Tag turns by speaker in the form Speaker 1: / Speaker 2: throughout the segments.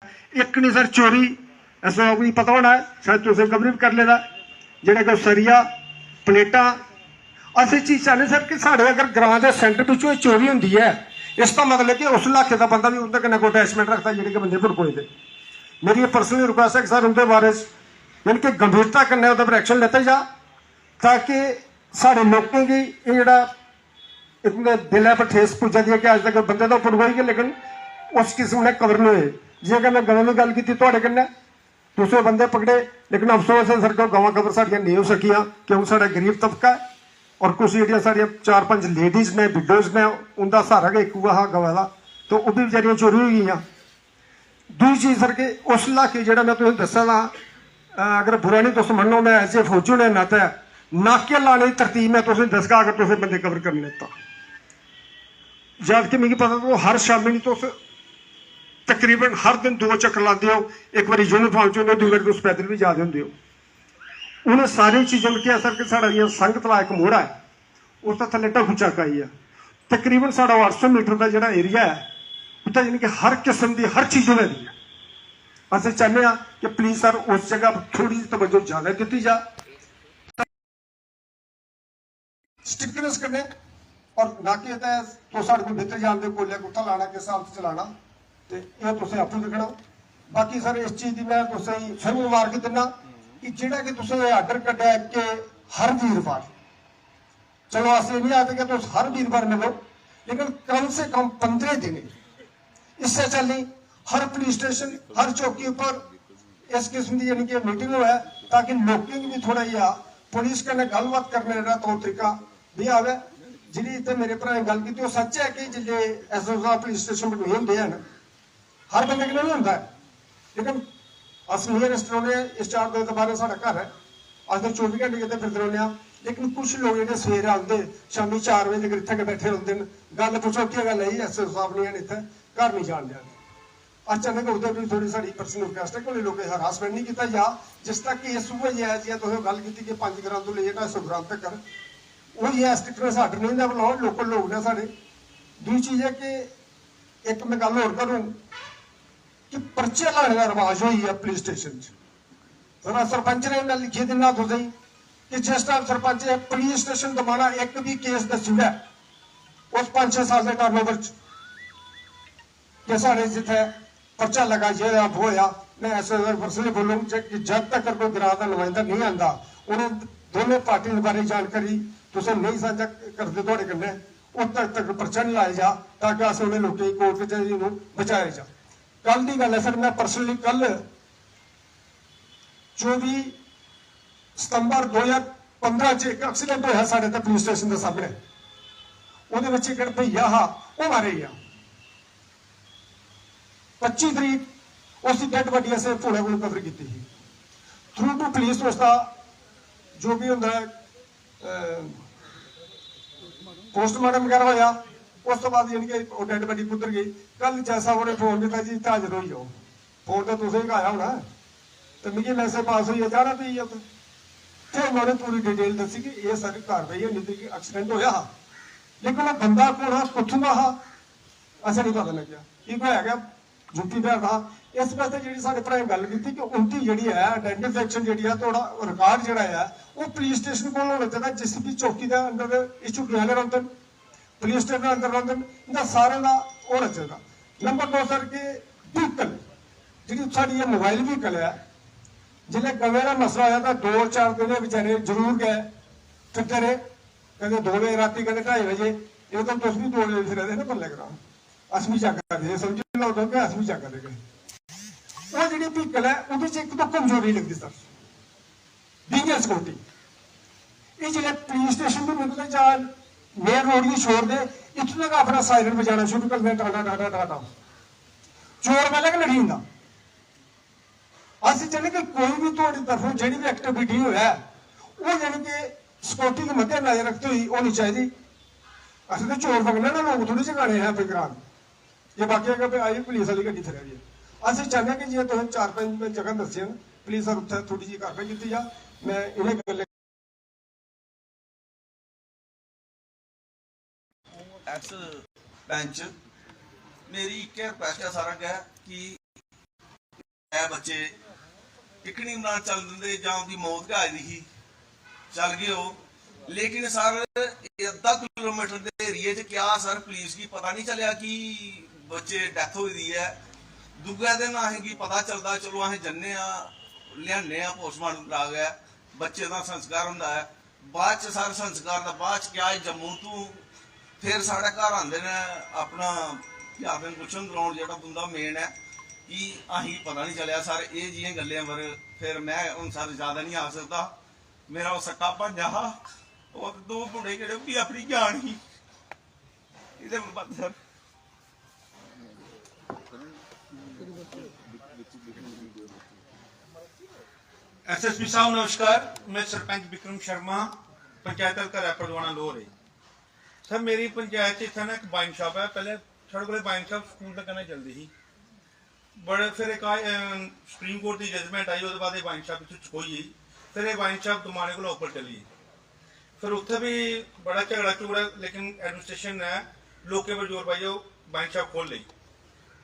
Speaker 1: एक नहीं सर चोरी ऐसा भी पता होना है, शायद तुम कवर भी कर लेदा जेड़ा कि सरिया प्लेटा अस चीज चाहते सर कि साढ़े अगर ग्रां के सेंटर पिछू चोरी होंगी है इसका मतलब कि उस इलाके का बंदा भी उनके कन्नै कोई अटैचमेंट रखता है जेह्ड़े बंदे भड़कोए दे। मेरी ये पर्सनल रिक्वेस्ट है कि सर उनके बारे यानी कि गंभीरता कन्नै उहदे पर एक्शन लैता जा ताकि साढ़े लोगों की ये जेह्ड़ा दिलै पर ठेस पुज्जा दी है कि अज तक बंदे तो भड़कोई गए लेकिन उस किस्म ने कवर नहीं हुए। जेकर मैं गवें की गल की थोड़े कन्नै दूसरे बंदे पकड़े लेकिन अफसोस है सर को गवां कवर साड़ियां नहीं हो सकियां क्योंकि साढ़ा गरीब तबका है और कुछ जेह्ड़ियां साड़ियां 4-5 लेडीज ने विडोज ने उनका सहारा गै इक हा गवा दा तो वह भी बेचारियां चोरी हो गई। दूसरी चीज सर कि उस इलाके जेह्ड़ा मैं तुसें दस्सा दा अगर बुरा नहीं तुस मन्नो मैं ऐसे फौजी ने नाता नाके लाने की तरतीब मैं तुसें दसगा अगर तुसें बंदे कवर करने तो जबकि मिगी पता तो हर शामी नहीं तुस तकरीबन हर दिन 2 चक्कर लाते हो, एक बार यूनीफॉर्म च होंदे दूई बारी तुस पैदल भी जाते होंगे हो। उन्हें सारी चीज़ों में क्या सर कि साढ़ा जियां संगत दा इक मोड़ा है उसका थल्ले ढकू चक आई है तकरीबन साढ़ा 800 मीटर का जो एरिया है उत्थे यानी कि हर किस्म की हर चीज़ होने दी है। अस चाहते हैं कि प्लीज सर उस जगह थोड़ी जी तवज्जो ज्यादा दी जा स्ट्रिक्टनेस कन्नै और ना कि तो साढ़े को बेहतर जानते कोलिया कुत्था लाना किस हिसाब से चलाना तो यह तुसें आपूं दिक्खना। बाकी सर इस चीज़ की मैं तुसें फिर मुबारक दिना कि जेह्ड़ा कि तुसें आर्डर कड्ढेआ कि हर वीरवार चलो अस ये नहीं आखते कि तुस हर वीरवार मिलो लेकिन कम से कम 15 दिन इससे चलनी हर पुलिस स्टेशन हर चौकी पर इस किस्म की यानी कि मीटिंग हो ताकि लोगों की भी थोड़ा जहा पुलिस कन्नै गलबात करने का तौर तरीका भी आवे। जी इतने मेरे भ्रा गल की सच है कि जिले एसओ पुलिस स्टेशन पर नहीं होंगे हैं हर बंदे कन्नै नहीं होंदा लेकिन अस नियरेस्ट रौह्ने इस 4 बजे तो बाद साढ़ा घर है अस तो 24 घंटे कितने फिरते रौह्ने लेकिन कुछ लोग जो सवेरे आते शामी 4 बजे तक इतने बैठे होंगे गल पुछो क्या गल है एसओ साहब नहीं है इतने घर नहीं जान देंगे अचानक उधर भी थोड़ी साड़ी पर्सनल रिक्वेस्ट है कि लोग हरासमेंट नहीं किया जा जिस तक केस हुआ है जी तुम गल की कि 5 ग्राम तो लेइए 250 ग्राम तक वही है स्ट्रिक्टनेस आर्डर नहीं होंगे बुलाओ लोकल लोग ने साढ़े। दूसरी चीज़ है कि एक मैं गल होर करूँ कि पर्चे लाने का रवाज हुई है पुलिस स्टेशन जरा सरपंच ने मैं लिखी दिना तुसें कि जिस टाइम सरपंच ने पुलिस स्टेशन दबाना एक भी केस दस्सी है उस 5-6 साल के टर्नओवर कि साढ़े जिथे पर्चा लगा जे अब होया मैं ऐसे पर्सनली बोलूँ कि जब तक कोई ग्रां का नुमाइंदा नहीं आता उन्हें दोनों पार्टी के बारे जानकारी तुसें नहीं साझा करते थोड़े कन्नै उस तक पर्चा नहीं लाया जा ताकि अस उन्हें लोगों की कोर्ट कचहरी को बचाया जा। कल की गल है सर मैं पर्सनली कल 24 सितंबर 2015 च एक एक्सीडेंट होया साढ़े ते पुलिस स्टेशन के सामने वो एक भैया हा वो मारे गया 25 तरीक उसकी डेड बॉडी असें पुणे को कवर की थ्रू टू पुलिस उसका जो भी होंगे पोस्टमार्टम वगैरह होया उस तो बाद यानी कि डेड बॉडी कुदर गई। कल जैसा उन्हें फोन किया जी इतना हाजिर हो जाओ फोन तो तुसें ही आया होना तो मुझे मैसेज पास हुई जाना पी फिर उन्होंने पूरी डिटेल दसी कि यह सारी कार्रवाई है नहीं कि एक्सीडेंट होया हा लेकिन वह बंदा कौन हा कुत्थों का हा असें नहीं पता लग्या कि कोई है यूपी बिहार का। इस वास्ते जी साढ़े भ्रा गल की कि उनकी जी है आइडेंटिफिकेशन जी थोड़ा रिकॉर्ड जोड़ा है वो पुलिस स्टेशन को होना चाहिए जिस भी चौकी के अंदर इशू किया रौंदे पुलिस स्टेशन के अंदर रौंदे इनका सारे का होना चाहिए। नंबर 2 सर के व्हीकल जी साड़ी मोबाइल व्हीकल है जिले गवे का मसला होया तो 2-4 दिन बेचारे जरूर गए फिरते रहे कहते 2 बजे रात कहते 2:30 बजे ये तो तुम भी 2 बजे फिर ना पल्ले करा अस भी चेक करते समझ लो तो अस भी चेक करते गए वो जी व्हीकल है वो एक तो कमजोरी लगती सर बींग सिक्योरिटी ये जिले पुलिस स्टेशन भी मिलते जा मेन रोड की छोड़ दे इतने तक अपना साइरन बजाना शुरू कर दें टाटा टाटा टाटा चोर पहले कि लड़ी होंगे अस चाहते कि कोई भी थोड़ी तरफों जी भी एक्टिविटी हो वो यानी कि सिक्योरिटी के मद्दे नजर रखते हुई होनी चाहिए। असं तो चोर पकड़ना ना लोग थोड़ी जगाने हैं फिर ग्राम ये बाकी अगर आई पुलिस वाली गड्डी फिर रही है असं चाहते हैं कि जो तुम 4-5 जगह दसिया प्लीज सर उत्थे थोड़ी जी कार्रवाई की जा। मैं इन्हें गल
Speaker 2: एक्स बेंच मेरी एक रिक्वेस्ट है सारा क्या कि बच्चे एक नहीं ना चल देंगे जां उनकी मौत का आई ही चल गए हो। लेकिन सर अद्धा किलोमीटर के एरिए च क्या सर पुलिस की पता नहीं चलिया कि बच्चे डेथ हुई है। दूए दिन असेंगी पता चलता चलो अस जन्ने लियाने पोस्टमार्टम करा गया बच्चे का संस्कार होंगे है। बाद च सर संस्कार का बाद क्या जम्मू तो फिर साढ़े घर आते हैं अपना क्या आखदे कुशन ग्राउंड जो बंदा मेन है कि असेंगी पता नहीं चलिया सर ये जियां गल्लें पर फिर मैं हूँ सर ज़्यादा नहीं आ सकता। मेरा वो सट्टा भंजा हा और दो मुंडे जेह्ड़े भी अपनी जान ही इहदे बाद सर
Speaker 3: एसएसपी साहब नमस्कार। मैं सरपंच विक्रम शर्मा पंचायत हल्का रैपरदवाना लोर है। सर मेरी पंचायत इतना ना एक वाइन शॉप है। पहले साढ़े को वाइन शॉप स्कूल तक कन्नै चलती थी बड़े फिर एक सुप्रीम कोर्ट की जजमेंट आई उसके बाद वाइन शॉप चुकोई गई। फिर ये वाइन शॉप दमाने को उपर चली फिर उत्थे भी बड़ा झगड़ा झुगड़ा लेकिन एडमिनिस्ट्रेशन ने लोगों पर जोर पाइए वाइन शॉप खोल ली।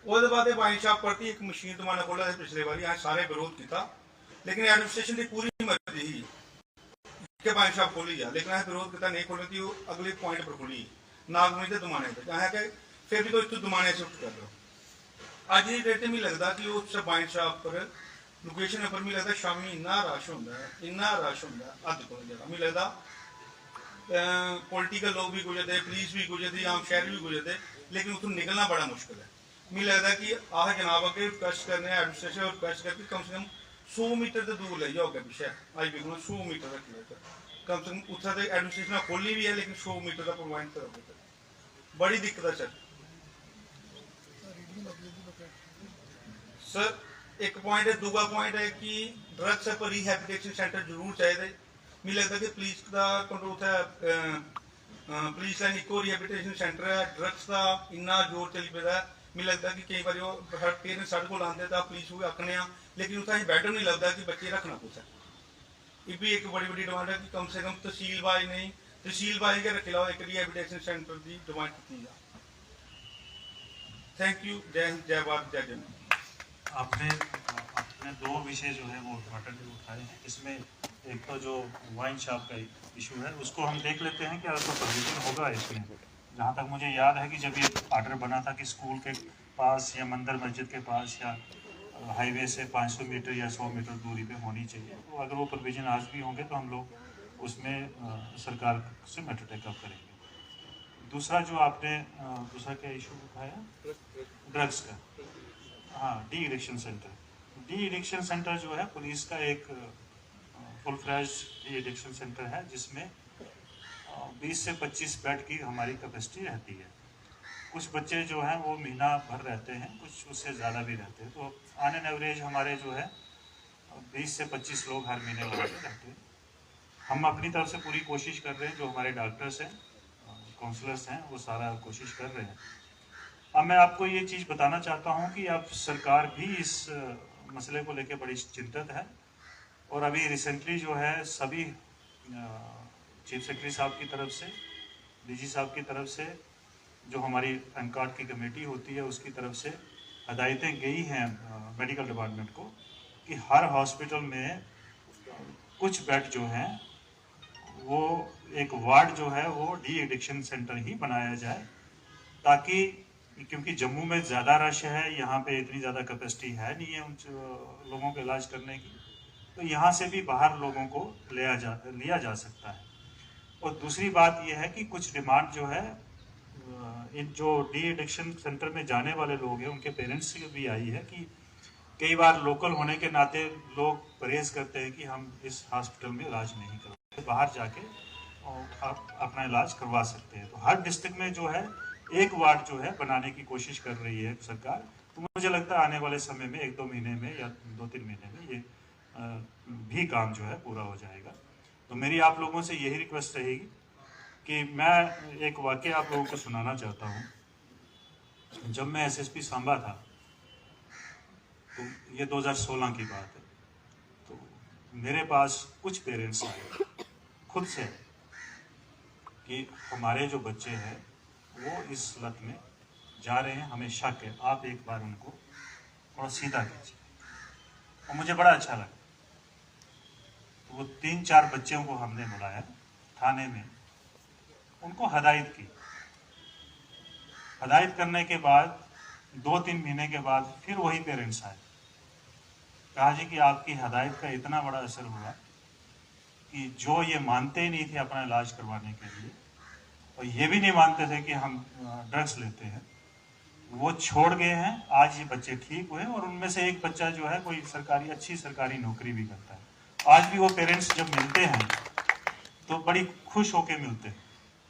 Speaker 3: उसके बाद वाइन शॉप परती एक मशीन दमाना खोला पिछले बारी अस सारे विरोध किया लेकिन एडमिनिस्ट्रेशन की पूरी मर्जी ही कि वाइन शॉप खोली जा लेकिन अस विरोध किया नहीं खोलने की अगले पॉइंट पर खोली नागमणी के दमाने पर अस कि फिर भी तो इतों दमाने शिफ्ट कर लो। अज की डेट में लगता कि उस वाइन शॉप पर लोकेशन पर मिगी लगता शामी इन्ना रश होंगे इन्ना रश होंगे हद को ज्यादा मिगी लगता पोलिटिकल लोग भी गुजरते पुलिस भी गुजरती आम शहर भी गुजरते लेकिन उतों निकलना बड़ा मुश्किल है। मिगी लगता कि आह जनाब अगर रिक्वेस्ट करने एडमिनिस्ट्रेशन रिक्वेस्ट करके कम से कम 100 मीटर तो दूर ले जाओ अगर पिछे आई भी 100 मीटर रख लो कम से कम उत्थे तो एडमिनिस्ट्रेशन खोली भी है लेकिन 100 मीटर का प्रोवाइड करो बड़ी दिक्कत है सर। एक पॉइंट है दूसरा पॉइंट है कि ड्रग्स पर रिहैबिलिटेशन सेंटर जरूर चाहिए। मिगी लगता कि पुलिस का कंट्रोल पुलिस लाइन एको रिहैबिलिटेशन सेंटर है ड्रग्स का इन्ना जोर चली पेदा है। मिगी लगता कि कई बार पेरेंट्स साढ़े को आते तो पुलिस को आखने लेकिन उत्थे बैड नहीं लगता कि बच्चे रखना कुछ है। ये भी एक बड़ी बड़ी डिमांड है कि कम से कम तहसील वाइज नहीं तहसील वाइज के रखे लाओ एक रिहैबिलिटेशन सेंटर की डिमांड की जाए। Thank you. जय हिंद जय भारत जय जन।
Speaker 4: आपने दो विषय जो है वो इम्पोर्टेंट उठाए हैं। इसमें एक तो जो वाइन शॉप का इशू है उसको हम देख लेते हैं कि अगर तो प्रोविजन होगा इसमें। जहाँ तक मुझे याद है कि जब ये ऑर्डर बना था कि स्कूल के पास या मंदिर मस्जिद के पास या हाईवे से 500 मीटर या 100 मीटर दूरी पे होनी चाहिए। तो अगर वो प्रोविजन आज भी होंगे तो हम लोग उसमें सरकार से मैटर टेकअप करेंगे। दूसरा जो आपने दूसरा क्या इशू उठाया ड्रग्स का, हाँ de addiction centre. De addiction centre जो है पुलिस का एक full flash de addiction centre है जिसमें 20 से 25 बेड की हमारी कैपेसिटी रहती है। कुछ बच्चे जो हैं वो महीना भर रहते हैं कुछ उससे ज़्यादा भी रहते हैं। तो ऑन एन एवरेज हमारे जो है 20 से 25 लोग हर महीने वहाँ पे रहते हैं। हम अपनी तरफ से पूरी कोशिश कर रहे हैं, जो हमारे डॉक्टर्स हैं काउंसलर्स हैं वो सारा कोशिश कर रहे हैं। अब मैं आपको ये चीज़ बताना चाहता हूँ कि अब सरकार भी इस मसले को लेकर बड़ी चिंतित है और अभी रिसेंटली जो है सभी चीफ सेक्रेटरी साहब की तरफ से डीजी साहब की तरफ से जो हमारी एनकार्ड की कमेटी होती है उसकी तरफ से हदायतें गई हैं मेडिकल डिपार्टमेंट को कि हर हॉस्पिटल में कुछ बेड जो हैं वो एक वार्ड जो है वो डी एडिक्शन सेंटर ही बनाया जाए, ताकि क्योंकि जम्मू में ज़्यादा रश है, यहाँ पे इतनी ज़्यादा कैपेसिटी है नहीं है उन लोगों का इलाज करने की, तो यहाँ से भी बाहर लोगों को लिया जा सकता है। और दूसरी बात यह है कि कुछ डिमांड जो है इन जो डी एडिक्शन सेंटर में जाने वाले लोग हैं उनके पेरेंट्स से भी आई है कि कई बार लोकल होने के नाते लोग परहेज करते हैं कि हम इस हॉस्पिटल में इलाज नहीं करते, बाहर जाके आप अपना इलाज करवा सकते हैं। तो हर डिस्ट्रिक्ट में जो है एक वार्ड जो है बनाने की कोशिश कर रही है सरकार। तो मुझे लगता है आने वाले समय में 1-2 महीने में या 2-3 महीने में ये भी काम जो है पूरा हो जाएगा। तो मेरी आप लोगों से यही रिक्वेस्ट रहेगी कि मैं एक वाकया आप लोगों को सुनाना चाहता हूँ। जब मैं एसएसपी सांबा था तो ये 2016 की बात है, तो मेरे पास कुछ पेरेंट्स आए खुद से कि हमारे जो बच्चे हैं वो इस लत में जा रहे हैं, हमें शक है, आप एक बार उनको थोड़ा सीधा कीजिए। और मुझे बड़ा अच्छा लगा। तो वो 3-4 बच्चों को हमने बुलाया थाने में, उनको हदायत की। हदायत करने के बाद 2-3 महीने के बाद फिर वही पेरेंट्स आए, कहा जी कि आपकी हदायत का इतना बड़ा असर हुआ कि जो ये मानते ही नहीं थे अपना इलाज करवाने के लिए, और ये भी नहीं मानते थे कि हम ड्रग्स लेते हैं, वो छोड़ गए हैं। आज ये बच्चे ठीक हुए और उनमें से एक बच्चा जो है कोई अच्छी सरकारी नौकरी भी करता है। आज भी वो पेरेंट्स जब मिलते हैं तो बड़ी खुश होकर मिलते हैं।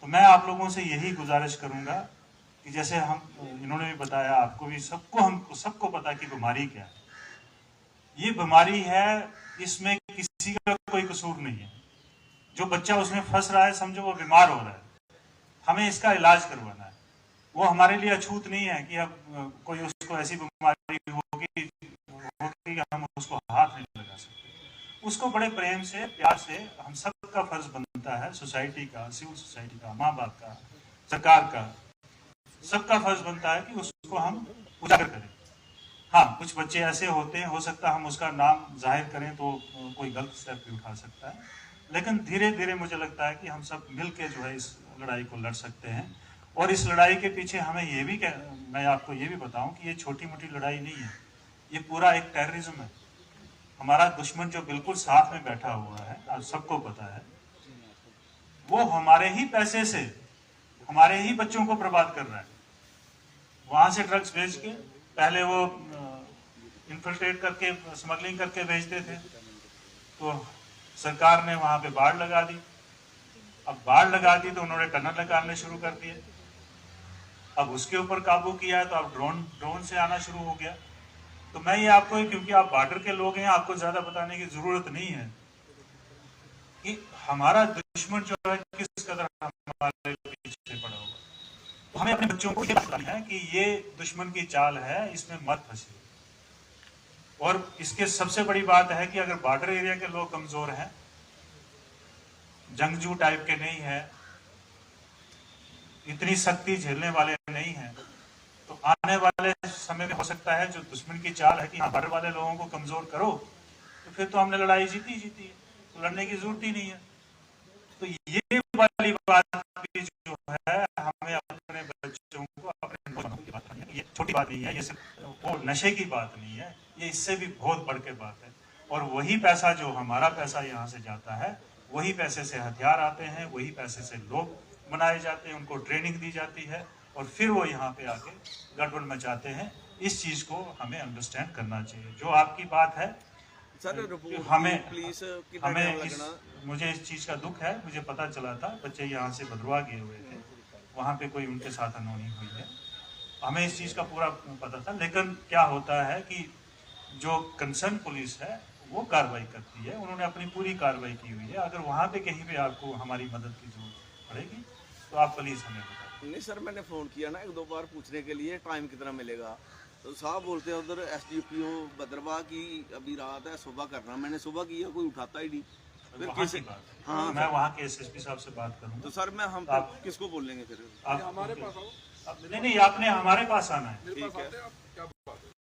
Speaker 4: तो मैं आप लोगों से यही गुजारिश करूंगा कि जैसे इन्होंने भी बताया, आपको भी सबको पता कि बीमारी क्या है। ये बीमारी है, इसमें किसी का कोई कसूर नहीं है। जो बच्चा उसमें फंस रहा है, समझो वो बीमार हो रहा है, हमें इसका इलाज करवाना है। वो हमारे लिए अछूत नहीं है कि अब कोई उसको ऐसी बीमारी होगी कि हम उसको हाथ नहीं लगा सकते। उसको बड़े प्रेम से, प्यार से, हम सबका फर्ज बनता है, सोसाइटी का, सिविल सोसाइटी का, माँ बाप का, सरकार का, सबका फर्ज बनता है कि उसको हम उजागर करें। हाँ, कुछ बच्चे ऐसे होते हैं, हो सकता है हम उसका नाम जाहिर करें तो कोई गलत स्टेप भी उठा सकता है, लेकिन धीरे धीरे मुझे लगता है कि हम सब मिलके जो है इस लड़ाई को लड़ सकते हैं। और इस लड़ाई के पीछे हमें मैं आपको ये भी बताऊं कि ये छोटी मोटी लड़ाई नहीं है, ये पूरा एक टेररिज्म है। हमारा दुश्मन जो बिल्कुल साथ में बैठा हुआ है, आप सबको पता है, वो हमारे ही पैसे से हमारे ही बच्चों को बर्बाद कर रहा है। वहां से ड्रग्स भेज के, पहले वो इन्फिल्ट्रेट करके, स्मगलिंग करके भेजते थे, तो सरकार ने वहां पे बाड़ लगा दी। अब बाड़ लगा दी तो उन्होंने टनल लगाने शुरू कर दिए। अब उसके ऊपर काबू किया है तो अब ड्रोन से आना शुरू हो गया। तो मैं ये आपको, क्योंकि आप बॉर्डर के लोग हैं, आपको ज्यादा बताने की जरूरत नहीं है कि हमारा दुश्मन जो है किस कदर हमारे पीछे पड़ा हुआ। तो हमें अपने बच्चों को ये बताना है कि ये दुश्मन की चाल है, इसमें मत फंसिए। और इसके सबसे बड़ी बात है कि अगर बॉर्डर एरिया के लोग कमजोर हैं, जंगजू टाइप के नहीं है, इतनी सख्ती झेलने वाले नहीं हैं, तो आने वाले समय में हो सकता है जो दुश्मन की चाल है कि बॉर्डर वाले लोगों को कमजोर करो, तो फिर तो हमने लड़ाई जीती है, तो लड़ने की जरूरत ही नहीं है। तो ये वाली बात भी जो है, हमें अपने बच्चों को अपने, ये छोटी बात नहीं है, ये सिर्फ वो नशे की बात नहीं है, ये इससे भी बहुत बढ़ के बात है। और वही पैसा जो हमारा पैसा यहाँ से जाता है, वही पैसे से हथियार आते हैं, वही पैसे से लोग बनाए जाते हैं, उनको ट्रेनिंग दी जाती है और फिर वो यहाँ पे आके गड़बड़ मचाते हैं। इस चीज को हमें अंडरस्टैंड करना चाहिए। जो आपकी बात है
Speaker 2: सर,
Speaker 4: मुझे इस चीज का दुख है। मुझे पता चला था बच्चे यहाँ से भद्रवा गए हुए थे, वहाँ पे कोई उनके साथ अनहोनी हुई है, हमें इस चीज का पूरा पता था। लेकिन क्या होता है कि जो कंसर्न पुलिस है वो कार्रवाई करती है, उन्होंने अपनी पूरी कार्रवाई की हुई है। अगर वहाँ पे कहीं पे आपको हमारी मदद की जरूरत पड़ेगी तो आप प्लीज हमें बताएं।
Speaker 2: नहीं सर, मैंने फ़ोन किया ना 1-2 बार पूछने के लिए टाइम कितना मिलेगा, तो साहब बोलते हैं उधर SDPO भद्रवा की अभी रात है, सुबह करना। मैंने सुबह किया, कोई उठाता ही नहीं। फिर किसी
Speaker 4: हाँ, मैं वहाँ के SSP साहब से बात करूँगा।
Speaker 2: तो सर मैं हम किसको बोल लेंगे फिर?
Speaker 4: हमारे पास आओ। नहीं, आपने हमारे पास आना है।
Speaker 2: ठीक है।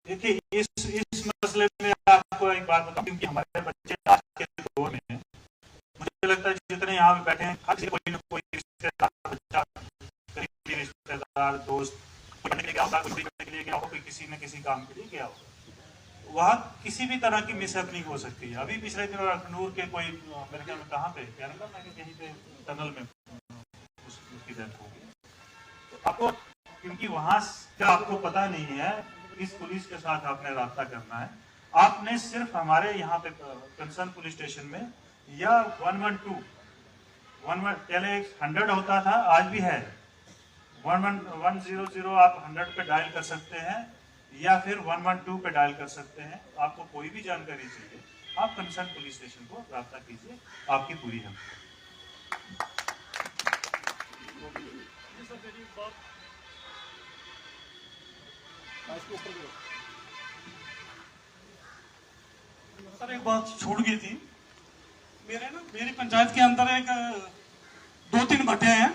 Speaker 4: देखिए, इस मसले में आपको एक बात बताऊं, क्योंकि हमारे बच्चे आज के दौर में, मुझे लगता है जितने यहाँ पे बैठे हैं, हर कोई ना कोई रिश्तेदार, बच्चा, करीबी रिश्तेदार, दोस्त, कोई किसी न किसी काम के लिए गया हो। वहाँ किसी भी तरह की मिसहैपनिंग हो सकती है। अभी पिछले दिनों अखनूर के कोई, मेरे ख्याल में कहाँ पे, कहीं पे टनल में उसकी डेथ हो गई। तो आपको, क्योंकि वहाँ क्या आपको पता नहीं है, इस पुलिस के साथ आपने राब्ता करना है। आपने सिर्फ हमारे यहाँ पे कंसर्न पुलिस स्टेशन में या 112 पहले 100 होता था, आज भी है 100 आप 100 पे डायल कर सकते हैं या फिर 112 पे डायल कर सकते हैं। आपको कोई भी जानकारी चाहिए, आप कंसर्न पुलिस स्टेशन को राब्ता कीजिए, आपकी पूरी हेल्प।
Speaker 5: सर एक बात छूट गई थी मेरी पंचायत के अंदर एक 2-3 भट्टे हैं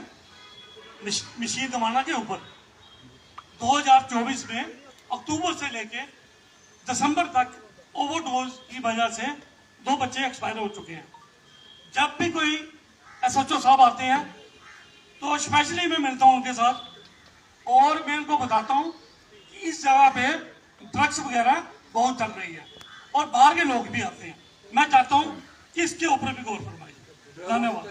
Speaker 5: मशीन दमाना के ऊपर। 2024 में अक्टूबर से लेके दिसंबर तक ओवरडोज डोज की वजह से 2 बच्चे एक्सपायर हो चुके हैं। जब भी कोई SHO साहब आते हैं तो स्पेशली मैं मिलता हूँ उनके साथ और मैं उनको बताता हूँ कि इस जगह पे ड्रग्स वगैरह बहुत चल रही है और बाहर के लोग भी आते हैं। मैं चाहता हूँ कि इसके ऊपर भी गौर फरमाइए। धन्यवाद।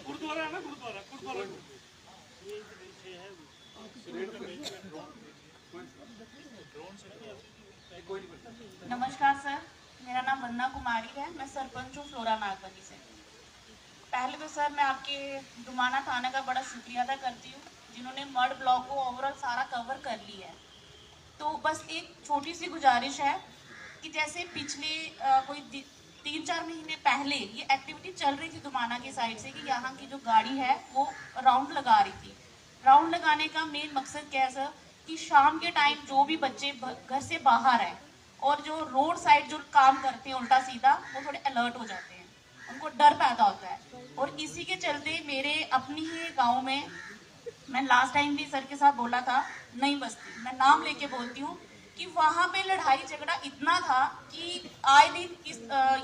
Speaker 5: गुरुद्वारा है ना, गुरुद्वारा
Speaker 6: नमस्कार सर, मेरा नाम वंदना कुमारी है। मैं सरपंच हूँ फ्लोरा नागबनी से। पहले तो सर मैं आपके दुमाना थाने का बड़ा शुक्रिया अदा करती हूँ जिन्होंने मड ब्लॉक को ओवरऑल सारा कवर कर लिया है। तो बस एक छोटी सी गुजारिश है कि जैसे पिछले कोई 3-4 महीने पहले ये एक्टिविटी चल रही थी दुमाना की साइड से कि यहाँ की जो गाड़ी है वो राउंड लगा रही थी। राउंड लगाने का मेन मकसद क्या है सर कि शाम के टाइम जो भी बच्चे घर से बाहर हैं और जो रोड साइड जो काम करते हैं उल्टा सीधा, वो थोड़े अलर्ट हो जाते हैं, उनको डर पैदा होता है। और इसी के चलते मेरे अपनी ही गांव में, मैं लास्ट टाइम भी सर के साथ बोला था, नई बस्ती, मैं नाम लेके बोलती हूँ कि वहाँ पे लड़ाई झगड़ा इतना था कि आए दिन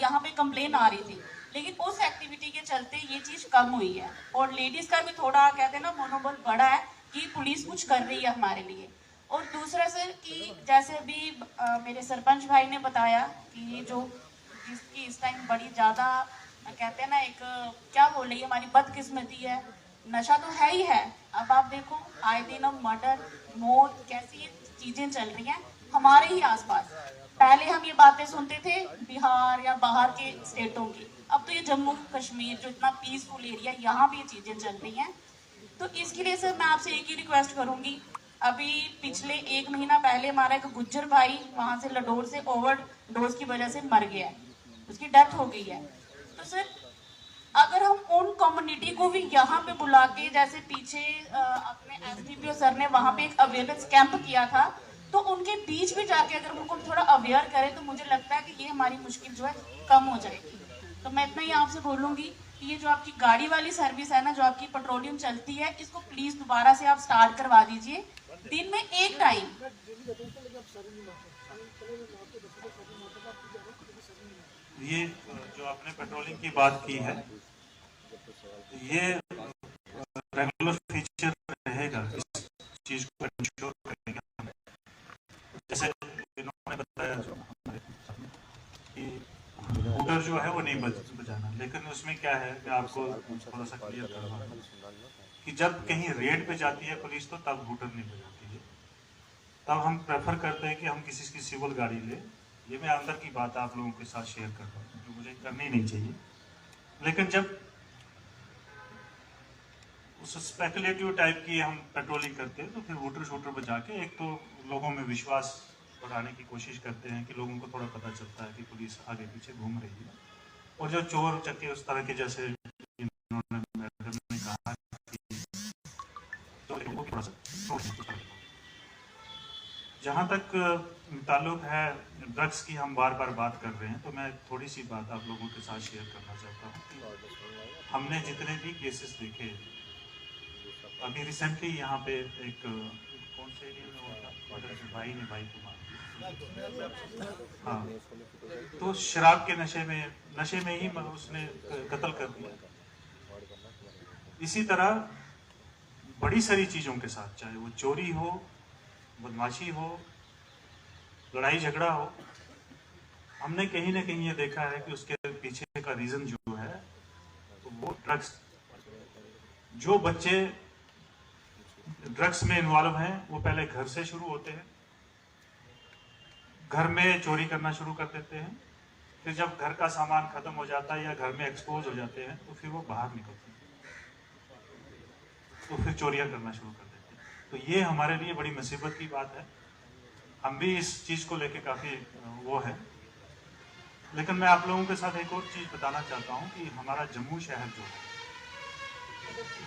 Speaker 6: यहाँ पे कंप्लेन आ रही थी, लेकिन उस एक्टिविटी के चलते ये चीज़ कम हुई है। और लेडीज़ का भी थोड़ा कहते हैं ना मनोबल बढ़ा है कि पुलिस कुछ कर रही है हमारे लिए। और दूसरा सर कि जैसे अभी मेरे सरपंच भाई ने बताया कि जो जिसकी इस टाइम बड़ी ज़्यादा कहते हैं ना, एक क्या बोल रही है, हमारी बदकिस्मती है, नशा तो है ही है। अब आप देखो आए दिन अब मर्डर, मौत, कैसी चीज़ें चल रही हैं हमारे ही आसपास। पहले हम ये बातें सुनते थे बिहार या बाहर के स्टेटों की, अब तो ये जम्मू कश्मीर जो इतना पीसफुल एरिया, यहाँ भी ये चीज़ें चल रही हैं। तो इसके लिए सर मैं आपसे एक ही रिक्वेस्ट करूँगी, अभी पिछले 1 महीना पहले हमारा एक गुज्जर भाई वहाँ से लडोर से ओवरडोज की वजह से मर गया है, उसकी डेथ हो गई है। तो सर अगर हम उन कम्युनिटी को भी यहाँ पे बुला के, जैसे पीछे अपने SDPO सर ने वहाँ पे एक अवेयरनेस कैंप किया था, तो उनके बीच भी जाके अगर उनको थोड़ा अवेयर करें तो मुझे लगता है कि ये हमारी मुश्किल जो है कम हो जाएगी। तो मैं इतना ही आपसे बोलूँगी कि ये जो आपकी गाड़ी वाली सर्विस है ना, जो आपकी पेट्रोलियम चलती है, इसको प्लीज़ दोबारा से आप स्टार्ट करवा दीजिए, दिन में एक टाइम।
Speaker 4: ये जो आपने पेट्रोलिंग की बात की है, ये रेगुलर फीचर रहेगा, इस चीज को इंश्योर करेगा। जैसे इन्होंने बताया कि हूटर जो है वो नहीं बजाना, लेकिन उसमें क्या है, मैं आपको थोड़ा सा क्लियर करवा दूं कि जब कहीं रेड पे जाती है पुलिस तो तब हूटर नहीं बजाती है, तब हम प्रेफर करते हैं कि हम किसी की सिविल गाड़ी ले। ये मैं अंदर की बात आप लोगों के साथ शेयर कर रहा हूँ जो मुझे करनी नहीं चाहिए। लेकिन जब उस स्पेकुलेटिव टाइप की हम पेट्रोलिंग करते हैं तो फिर हूटर शूटर बजा के एक तो लोगों में विश्वास बढ़ाने की कोशिश करते हैं कि लोगों को थोड़ा पता चलता है कि पुलिस आगे पीछे घूम रही है। और जो चोर चक्के उस तरह के, जैसे इन्होंने मैडम ने कहा कि तो थोड़ा सा जहाँ तक ताल्लुक है ड्रग्स की, हम बार बार बात कर रहे हैं, तो मैं थोड़ी सी बात आप लोगों के साथ शेयर करना चाहता हूँ कि हमने जितने भी केसेस देखे, अभी रिसेंटली यहाँ पे एक कौन से एरिया में हुआ था, भाई ने भाई को मार दिया, हाँ, तो शराब के नशे में ही उसने कत्ल कर दिया। इसी तरह बड़ी सारी चीज़ों के साथ, चाहे वो चोरी हो, बदमाशी हो, लड़ाई झगड़ा हो, हमने कहीं ना कहीं ये देखा है कि उसके पीछे का रीजन जो है तो वो ड्रग्स। जो बच्चे ड्रग्स में इन्वॉल्व हैं वो पहले घर से शुरू होते हैं, घर में चोरी करना शुरू कर देते हैं, फिर जब घर का सामान खत्म हो जाता है या घर में एक्सपोज हो जाते हैं तो फिर वो बाहर निकलते हैं, तो फिर चोरियां करना शुरू कर देते हैं। तो ये हमारे लिए बड़ी मुसीबत की बात है। हम भी इस चीज़ को लेके काफ़ी वो है। लेकिन मैं आप लोगों के साथ एक और चीज़ बताना चाहता हूँ कि हमारा जम्मू शहर जो है,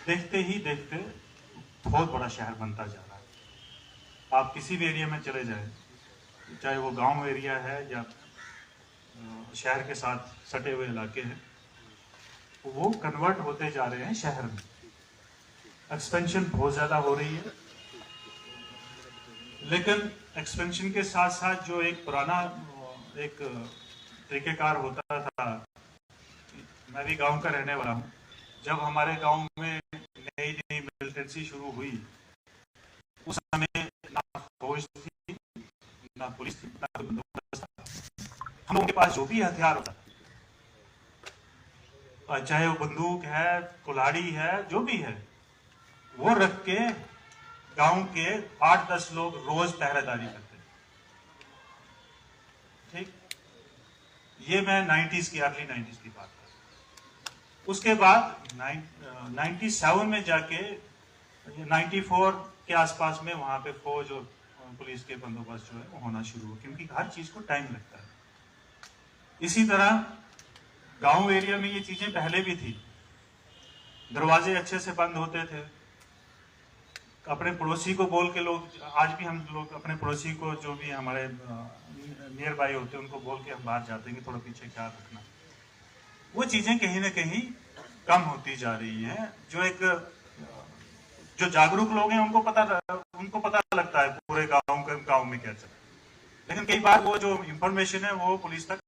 Speaker 4: देखते ही देखते बहुत बड़ा शहर बनता जा रहा है। आप किसी भी एरिया में चले जाए, चाहे वो गांव एरिया है या शहर के साथ सटे हुए इलाके हैं, वो कन्वर्ट होते जा रहे हैं शहर में। एक्सपेंशन बहुत ज़्यादा हो रही है, लेकिन एक्सपेंशन के साथ साथ जो एक पुराना एक तरीक़ेकार होता था, मैं भी गांव का रहने वाला हूँ। जब हमारे गांव में नई नई मिलिटेंसी शुरू हुई, उस समय ना फौज थी, ना पुलिस थी, ना बंदोबस्त था। हम लोगों के पास जो भी हथियार होता, चाहे वो बंदूक है, कुल्हाड़ी है, जो भी है, वो रख के गांव के 8-10 लोग रोज पहरेदारी करते। ठीक, ये मैं 90s की, अर्ली 90s की बात कर रहा हूं। उसके बाद 97 में जाके 94 के आसपास में वहां पे फौज और पुलिस के बंदोबस्त जो है वो होना शुरू हुआ, क्योंकि हर चीज को टाइम लगता है। इसी तरह गांव एरिया में ये चीजें पहले भी थी, दरवाजे अच्छे से बंद होते थे, अपने पड़ोसी को बोल के लोग, आज भी हम लोग अपने पड़ोसी को, जो भी हमारे नियर बाई होते हैं, उनको बोल के हम बाहर जाते हैं कि थोड़ा पीछे ख्याल रखना। वो चीजें कहीं ना कहीं कम होती जा रही हैं। जो जागरूक लोग हैं उनको पता लगता है पूरे गांव में क्या चल रहा है, लेकिन कई बार वो जो इंफॉर्मेशन है वो पुलिस तक